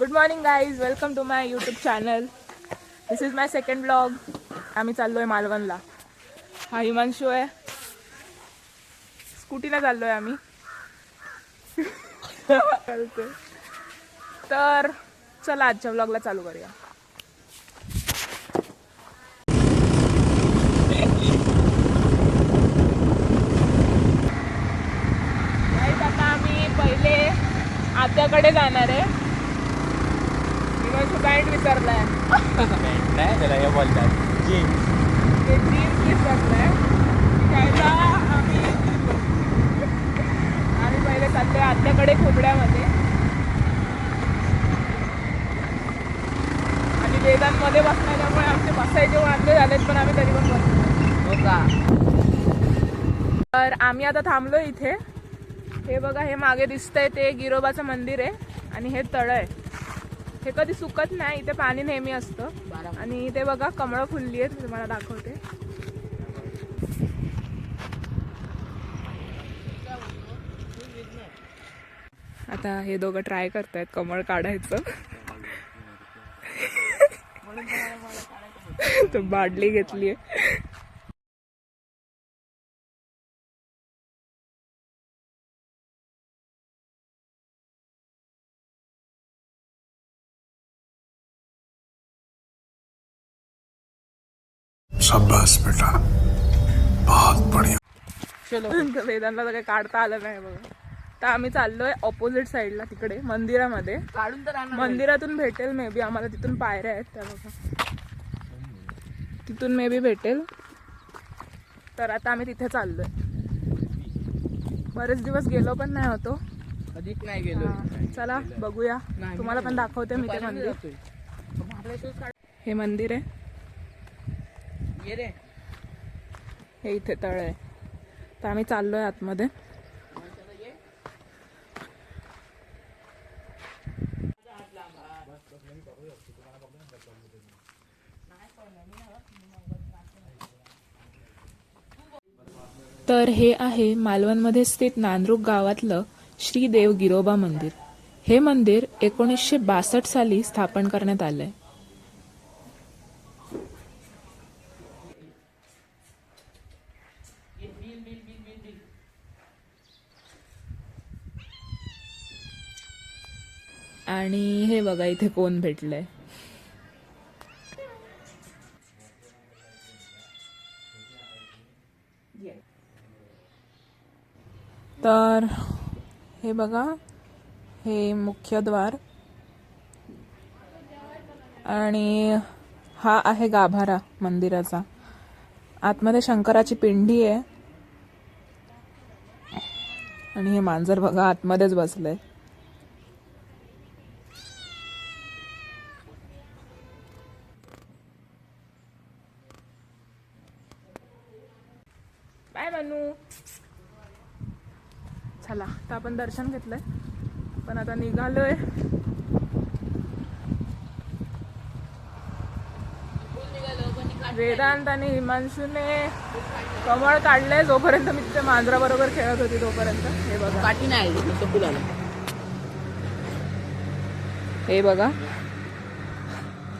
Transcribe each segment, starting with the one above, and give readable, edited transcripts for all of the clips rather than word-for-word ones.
Good morning guys, welcome to my YouTube channel. This is my second blog. आम्ही चाललो आहे मालवणला. हा हिमांशू आहे. स्कूटीला चाललो आहे आम्ही. तर चला आजच्या ब्लॉगला चालू करूया. आता आम्ही पहिले आत्याकडे जाणार आहे. हिमांशू पॅन्ट विसरलाय. पॅन्ट नाही त्याला हे बोलतात जीन्स. ते जीन्स विसरलाय. घ्यायला आम्ही पहिले चाललोय आत्याकडे खोबड्यामध्ये. आणि वेदांमध्ये बसण्याच्यामुळे आमचे बसायचे वांदे झालेत, पण आम्ही तरी पण बसलो. हो का? तर आम्ही आता थांबलो इथे. हे बघा, हे मागे दिसतंय ते गिरोबाचं मंदिर आहे आणि हे तळ आहे. हे कधी सुकत नाही, इथे पाणी नेहमी असतं. आणि इथे बघा कमळं फुलली आहेत, तुम्हाला दाखवते. आता हे दोघं ट्राय करतायत कमळ काढायचं. तर बादली घेतलीये. शाबाश बेटा, बहुत बढ़िया. वेदांना काही काढता आलं नाही बघा. तर आम्ही चाललोय ऑपोजिट साईडला, तिकडे मंदिरामध्ये. काढून तर मंदिरातून भेटेल मे बी आम्हाला. तिथून पायऱ्या आहेत त्या बघा, तिथून मे बी भेटेल. तर आता आम्ही तिथे चाललोय. बरेच दिवस गेलो पण नाही होतो. अधिक नाही गेलो. चला बघूया, तुम्हाला पण दाखवते मी ते मंदिर. हे मंदिर आहे. हे इथे तळ आहे. तर आम्ही चाललोय आतमध्ये. तर हे आहे मालवणमध्ये स्थित नांद्रुक गावातलं श्री देव गिरोबा मंदिर. हे मंदिर 1962 साली स्थापन करण्यात आलंय. आणि हे बघा इथे कोण भेटलंय. तर हे बघा, हे मुख्य द्वार आणि हा आहे गाभारा मंदिराचा. आतमध्ये शंकराची पिंडी आहे. आणि हे मांजर बघा आतमध्येच बसलंय. बाय मनू. चला, तर आपण दर्शन घेतलंय, पण आता निघालोय. वेदांत आणि हिमांशूने कमळ काढलंय. जोपर्यंत मी तिथे मांजरा बरोबर खेळत होती तोपर्यंत. हे बघा, काठी नाही. हे बघा.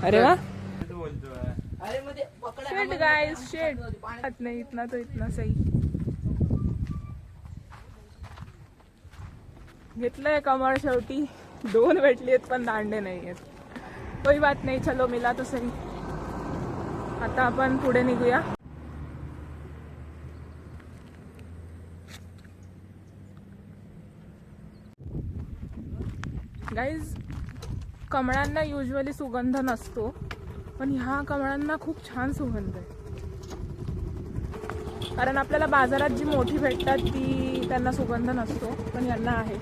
अरे वा, शेट गाइस, शेट. नाही, इतना तो इतना सही. घेतलंय कमळ शेवटी. 2 भेटली आहेत पण दांडे नाही आहेत. कोई बात नाही, चलो मिला तो सही. आता आपण पुढे निघूया. गाईज, कमळांना युजली सुगंध नसतो, पण ह्या कमळांना खूप छान सुगंध आहे. कारण आपल्याला बाजारात जी मोठी भेटतात ती त्यांना सुगंध नसतो, पण यांना आहे.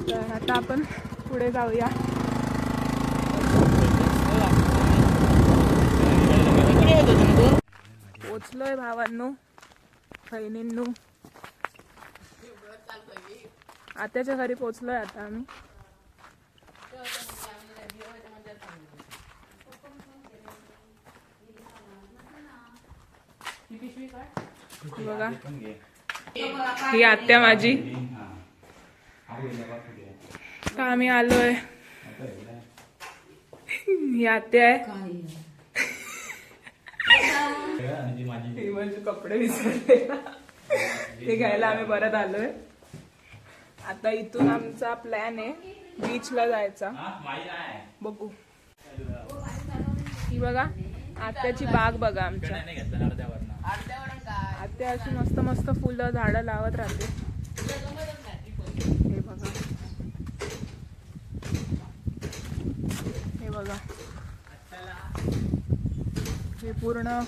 तर आता आपण पुढे जाऊया. पोचलोय भावांनो, बहिणींनो. आत्याच्या घरी पोचलोय आता आम्ही. बघा, ही आत्या माझी. तर आम्ही आलोय ही आत्या आहे. ही म्हणजे कपडे विसरले ते घ्यायला आम्ही परत आलोय. आता इथून आमचा प्लॅन आहे बीचला जायचा. बघू. ही बघा आत्याची बाग बघा आमच्या. आत्या अशी मस्त मस्त फुलं झाडं लावत राहते. हे बघा हे बघा हे पूर्ण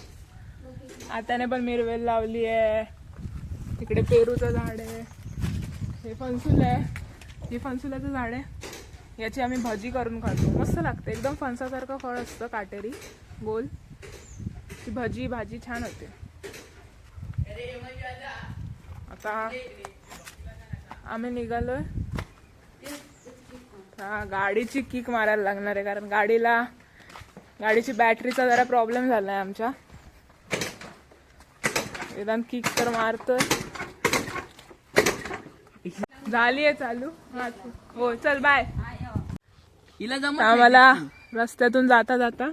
आत्याने पण मिरवेल लावली आहे. तिकडे पेरूचं झाड आहे. हे फणसूल आहे. हे फणसुलाचं झाड आहे. याची आम्ही भजी करून खातो. मस्त लागते. एकदम फणसासारखं फळ असतं काटेरी गोल. ती भाजी छान होते. आता आम्ही निघालोय. गाडीची किक मारायला लागणार आहे कारण गाडीची बॅटरीचा जरा प्रॉब्लेम झालाय आमच्या. वेदांत किक तर मारतोय. झाली आहे चालू. हो चल बाय. आम्हाला रस्त्यातून जाता जाता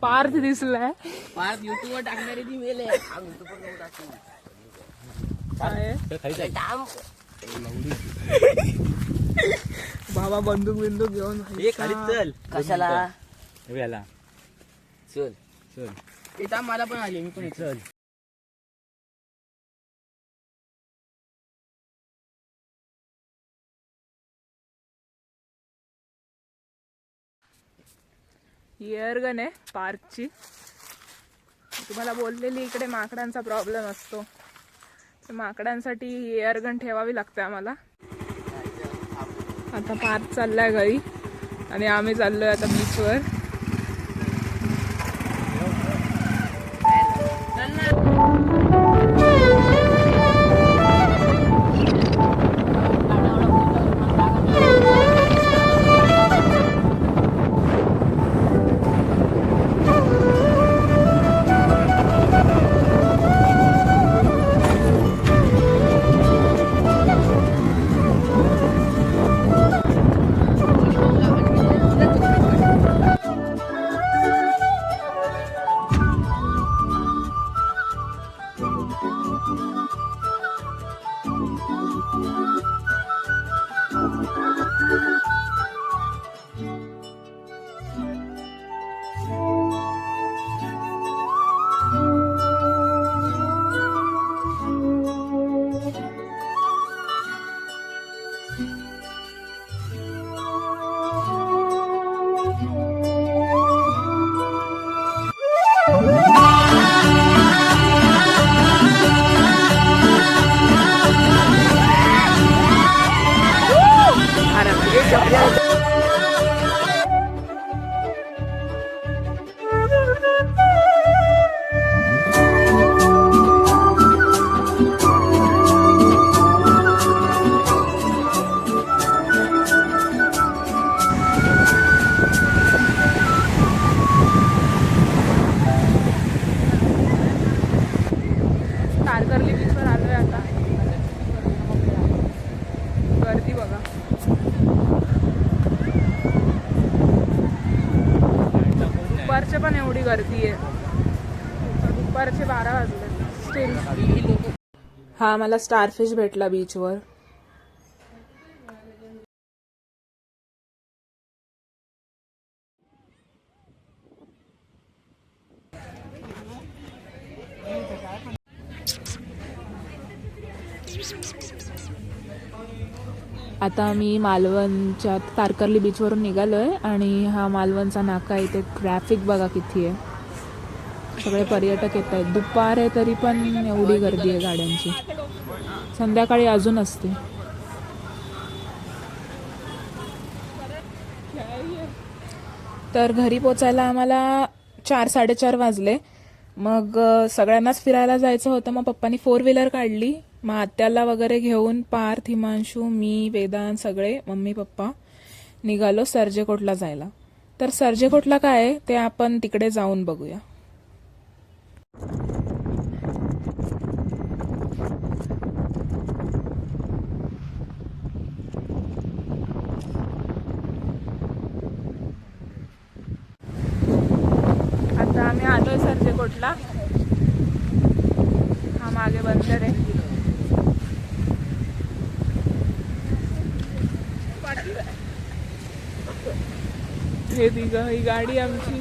पार्थ दिसलाय. पार्थ युट्यूबवर टाकणारी ती मेल बाबा बंदूक घेऊन चल कशाला चल चल इथं मला पण आली. मी पण चल. एअरगन आहे पार्कची. तुम्हाला बोललेली इकडे माकडांचा प्रॉब्लेम असतो. माकडांसाठी एअरगन ठेवावी लागते आम्हाला. आता पार्क चाललाय घरी आणि आम्ही चाललोय आता बीचवर. तारकर्ली बीचवर आलोय आता. गर्दी बघा. दुपारचे पण एवढी गर्दी आहे. दुपारचे 12 वाजले. हा मला स्टारफिश भेटला बीचवर. आता आम्ही मालवणच्या तारकर्ली बीचवरून निघालोय आणि हा मालवणचा नाका आहे. इथे ट्रॅफिक बघा किती आहे. सगळे पर्यटक येत आहेत. दुपार आहे तरी पण एवढी गर्दी आहे गाड्यांची. संध्याकाळी अजून असते. तर घरी पोचायला आम्हाला 4-4:30 वाजले. मग सगळ्यांनाच फिरायला जायचं होतं. मग पप्पांनी 4 व्हीलर काढली. मग आत्याला वगैरे घेऊन पार्थ, हिमांशू, मी, वेदांत सगळे मम्मी पप्पा निघालो सर्जेकोटला जायला. तर सर्जेकोटला काय आहे ते आपण तिकडे जाऊन बघूया. बोटला. हा मागे बंदर आहे. हे ही गाडी आमची.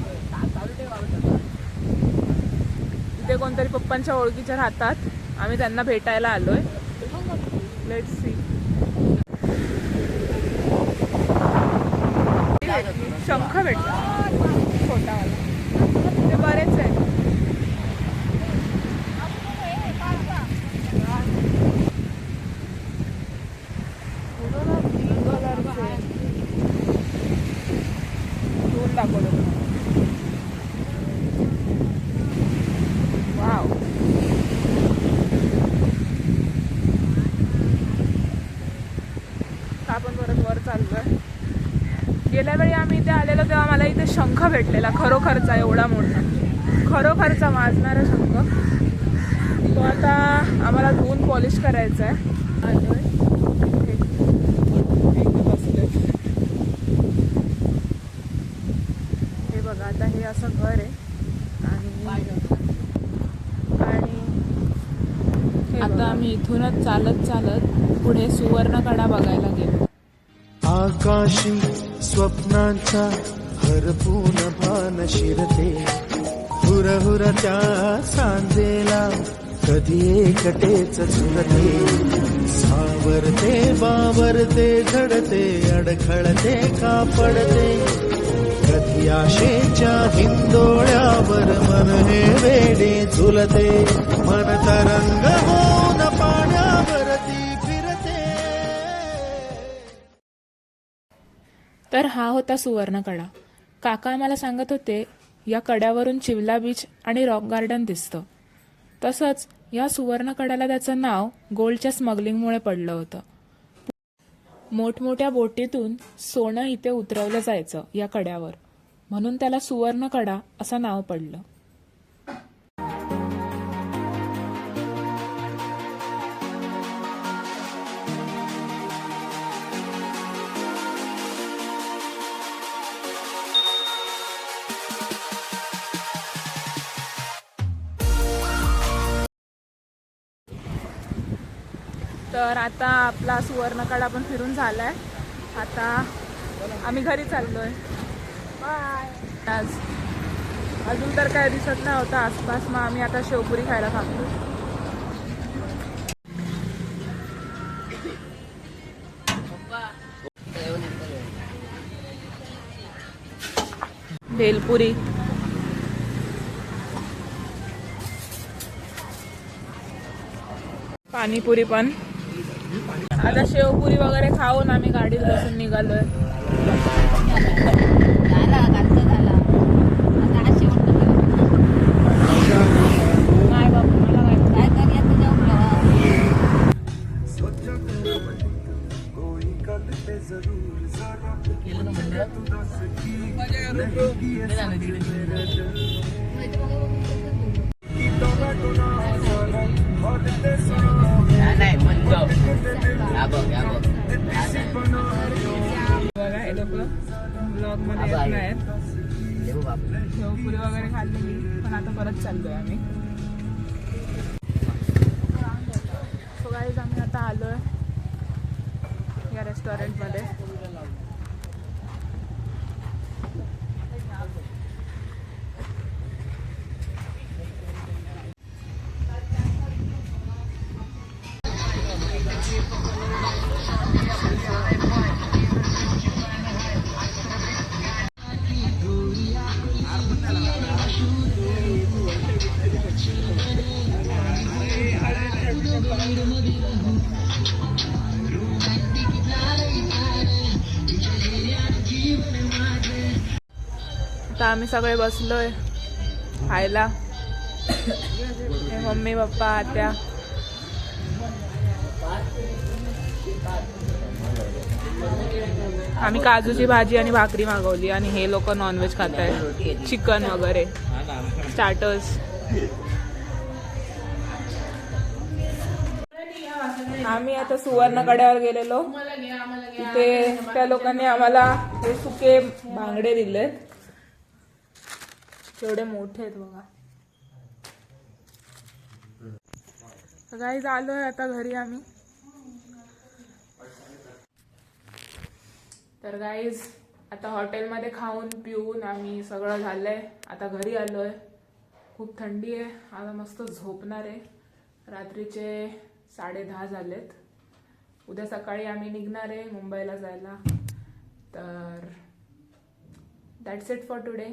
इथे कोणतरी पप्पांच्या ओळखीच्या राहतात. आम्ही त्यांना भेटायला आलोय. Let's see. शंख भेटला छोटावाला. ते बरेच आहे. दोन दाखवलं. वाव. आपण परत वर चाललोय. गेल्या वेळी आम्ही इथे आलेलो तेव्हा मला इथे शंख भेटलेला खरोखरचा, एवढा मोठा खरोखरचा वाजणारा शंख. तो आता आम्हाला धुवून पॉलिश करायचा आहे. आलोय इथे बसलोय. हे बघा आता हे असं घर आहे आणि आता आम्ही इथूनच चालत चालत पुढे सुवर्णकडा बघायला गेलो. आकाशी स्वप्नांचा हरपून भान शिरते, हुरहुर त्या सांजेला कधी एकटेच झुलते. सावरते बावरते झडते, अडखळते का पडते, कधी आशेच्या हिंदोळ्यावर मन हे वेडे झुलते. मन तरंग होऊन पाण्यावरती फिरते. तर हा होता सुवर्णकडा. काका आम्हाला सांगत होते या कड्यावरून चिवला बीच आणि रॉक गार्डन दिसतं. तसंच या सुवर्णकड्याला त्याचं नाव गोल्डच्या स्मगलिंगमुळे पडलं होतं. मोठमोठ्या बोटीतून सोनं इथे उतरवलं जायचं या कड्यावर, म्हणून त्याला सुवर्णकडा असं नाव पडलं. तर आता आपला सुवर्णकडा पण फिरून झालाय. आता आम्ही घरी चाललोय. बाय. आज अजून तर काय दिसत नाही होता आसपास, मग आम्ही आता शेवपुरी खायला थांबलो. भेलपुरी, पाणीपुरी पण. आता शेवपुरी वगैरे खाऊन आम्ही गाडीत बसून निघालोय. नाही बाबा मला काय बघा हे लोक ब्लॉग मध्ये येत नाहीत. शेवपुरी वगैरे खाल्लेली, पण आता परत चाललोय आम्ही. सो गाईज आम्ही आता आलोय या रेस्टॉरंट मध्ये. आता आम्ही सगळे बसलोय खायला. मम्मी पप्पा आत्या. आम्ही काजूची भाजी आणि भाकरी मागवली आणि हे लोक नॉनव्हेज खात आहेत, चिकन वगैरे स्टार्टर्स. आम्ही आता सुवर्णकड्यावर गेलेलो. तिथे त्या लोकांनी आम्हाला हे सुके बांगडे दिलेत. केवढे मोठे आहेत बघा. गाईज आलोय आता घरी आम्ही. तर गाईज आता हॉटेलमध्ये खाऊन पिऊन आम्ही सगळं झालंय. आता घरी आलोय. खूप थंडी आहे. आता मस्त झोपणार आहे. रात्रीचे 10:30 झालेत. उद्या सकाळी आम्ही निघणार आहे मुंबईला जायला. तर दॅट्स इट फॉर टुडे.